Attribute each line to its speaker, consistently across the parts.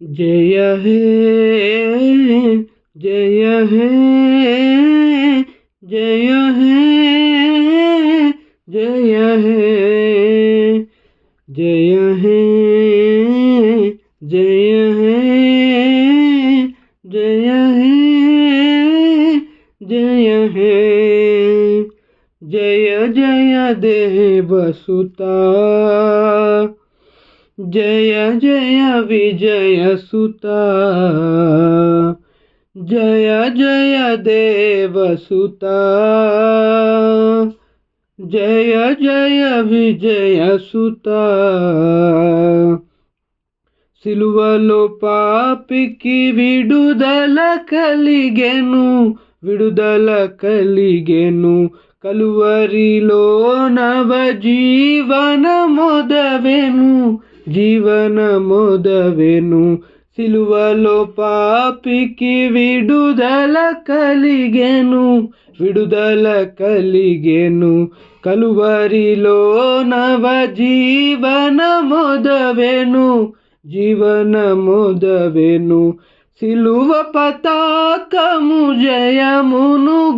Speaker 1: जय हे जय हे जय हे जय हे जय हे जय हे जय हे जय हे जय जय देवसुता जय जय विजय सुता जय जय देवसुता जय जय विजय सुता సిలువలో పాపికి విడుదల కలిగెను కలువరిలో నవ జీవన మొదవెను సిలువలో పాపికి విడుదల కలిగెను కలువరిలో నవ జీవన మొదవెను సిలువ పతాకము జయమును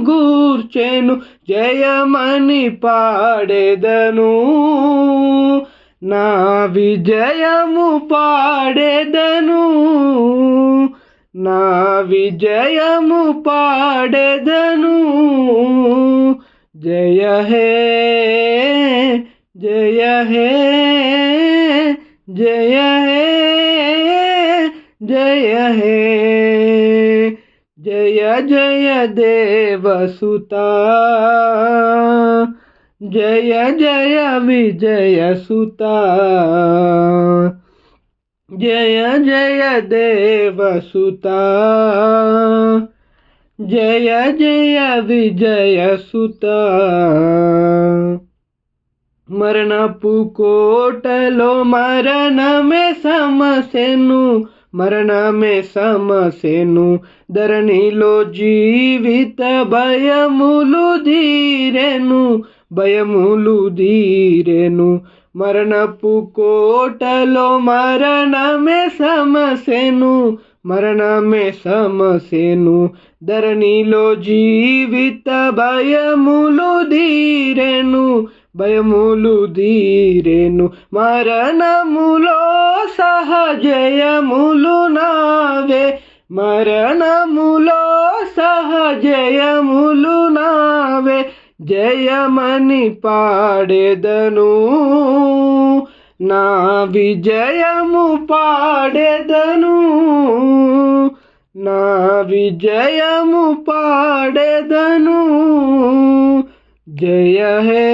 Speaker 1: గూర్చెను జయమని పాడెదను నా విజయము పాడెదను జయ హే जय हे जय हे जय हे जय जय देवसुता जय जय विजय सुता जय जय देवसुता जय जय विजय सुता మరణపు కోటలో మరణమే సమసెను ధరణిలో జీవిత భయములు దీరెను మరణపు కోటలో మరణమే సమసెను ధరణిలో జీవిత భయములు దీరెను మరణములో సహజయములు నావే జయమని పాడెదను నా విజయము పాడెదను जय हे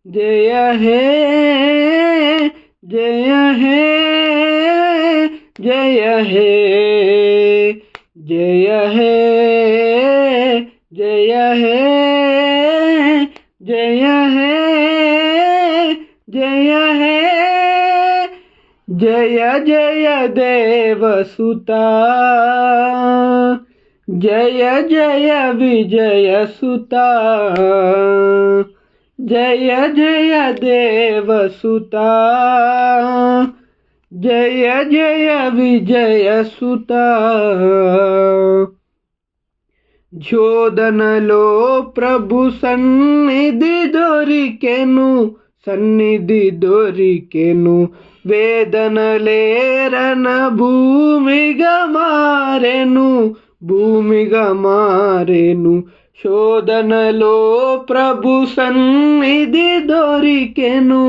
Speaker 1: जय हे जय हे जय हे जय हे जय हे जय हे जय हे जय जय देवसुता जय जय विजय सुता जय जय देवसुता जय जय विजय सुता శోధనలో ప్రభు సన్నిధి దొరికెను వేదనలేరన భూమిగా మారెను శోధనలో ప్రభు సన్నిధి దొరికెను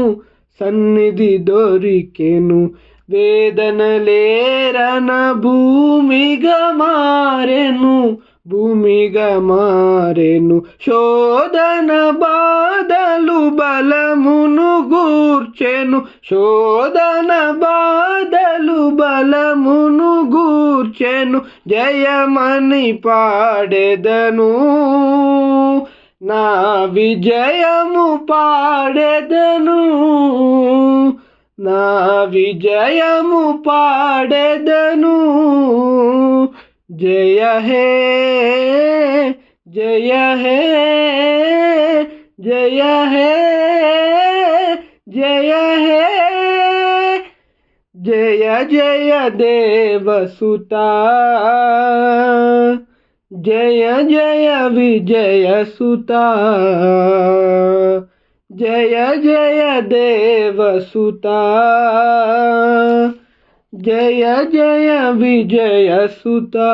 Speaker 1: వేదనలేరన భూమిగా మారెను శోధన బాధలు బలమును గూర్చెను జయమని పాడెదను నా విజయము పాడెదను जय हे जय हे जय हे जय हे जय जय देवसुता जय जय विजय सुता जय जय देवसुता जय जय विजय सुता।